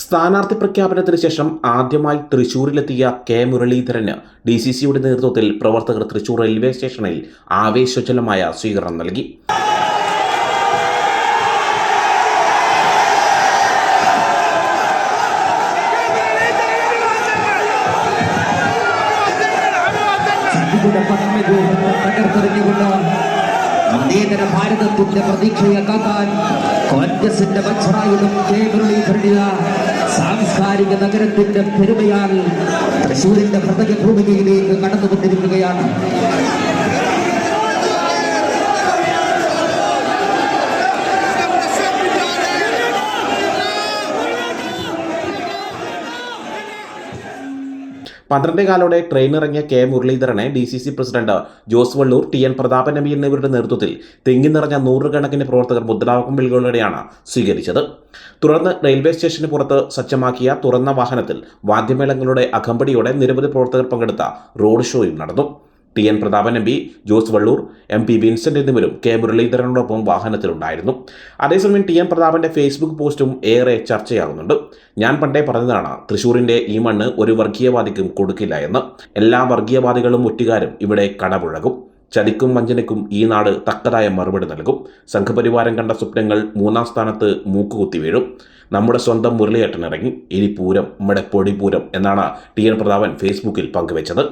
സ്ഥാനാർത്ഥി പ്രഖ്യാപനത്തിന് ശേഷം ആദ്യമായി തൃശൂരിലെത്തിയ കെ മുരളീധരന് DCCയുടെ നേതൃത്വത്തിൽ പ്രവർത്തകർ തൃശൂർ റെയിൽവേ സ്റ്റേഷനിൽ ആവേശോജ്വലമായ സ്വീകരണം നൽകി. മതേതര ഭാരതത്തിന്റെ പ്രതീക്ഷയെ കാക്കാൻ കോൺഗ്രസിന്റെ വത്സരായുധം കെ മുരളീധരനില സാംസ്കാരിക നഗരത്തിന്റെ പെരുമയാൽ തൃശൂരിന്റെ ഹൃദയ ഭൂമികയിലേക്ക് കടന്നുകൊണ്ടിരിക്കുകയാണ്. പന്ത്രണ്ടേകാലോടെ ട്രെയിനിറങ്ങിയ കെ മുരളീധരനെ DCC president Jose Vallur, TN Prathapan M എന്നിവരുടെ നേതൃത്വത്തിൽ തിങ്ങി നിറഞ്ഞ നൂറുകണക്കിന് പ്രവർത്തകർ മുദ്രാവാക്യം വിളികളോടെയാണ് സ്വീകരിച്ചത്. തുടർന്ന് റെയിൽവേ സ്റ്റേഷന് പുറത്ത് സജ്ജമാക്കിയ തുറന്ന വാഹനത്തിൽ വാദ്യമേളങ്ങളുടെ അകമ്പടിയോടെ നിരവധി പ്രവർത്തകർ പങ്കെടുത്ത റോഡ് ഷോയും നടന്നു. TN Prathapan MP, Jose Vallur, MP Vincent എന്നിവരും കെ മുരളീധരനോടൊപ്പം വാഹനത്തിലുണ്ടായിരുന്നു. അതേസമയം TN പ്രതാപന്റെ ഫേസ്ബുക്ക് പോസ്റ്റും ഏറെ ചർച്ചയാകുന്നുണ്ട്. ഞാൻ പണ്ടേ പറഞ്ഞതാണ്, തൃശൂരിന്റെ ഈ മണ്ണ് ഒരു വർഗീയവാദിക്കും കൊടുക്കില്ല എന്ന്. എല്ലാ വർഗീയവാദികളും ഒറ്റുകാരും ഇവിടെ കടപുഴകും. ചതിക്കും വഞ്ചനയ്ക്കും ഈ നാട് തക്കതായ മറുപടി നൽകും. സംഘപരിവാരം കണ്ട സ്വപ്നങ്ങൾ 3-ാം സ്ഥാനത്ത് മൂക്കുകുത്തി വീഴും. നമ്മുടെ സ്വന്തം മുരളിയേട്ടൻ ഇറങ്ങി. ഇനി പൂരം, നമ്മുടെ പൊടിപൂരം എന്നാണ് TN പ്രതാപൻ ഫേസ്ബുക്കിൽ പങ്കുവച്ചത്.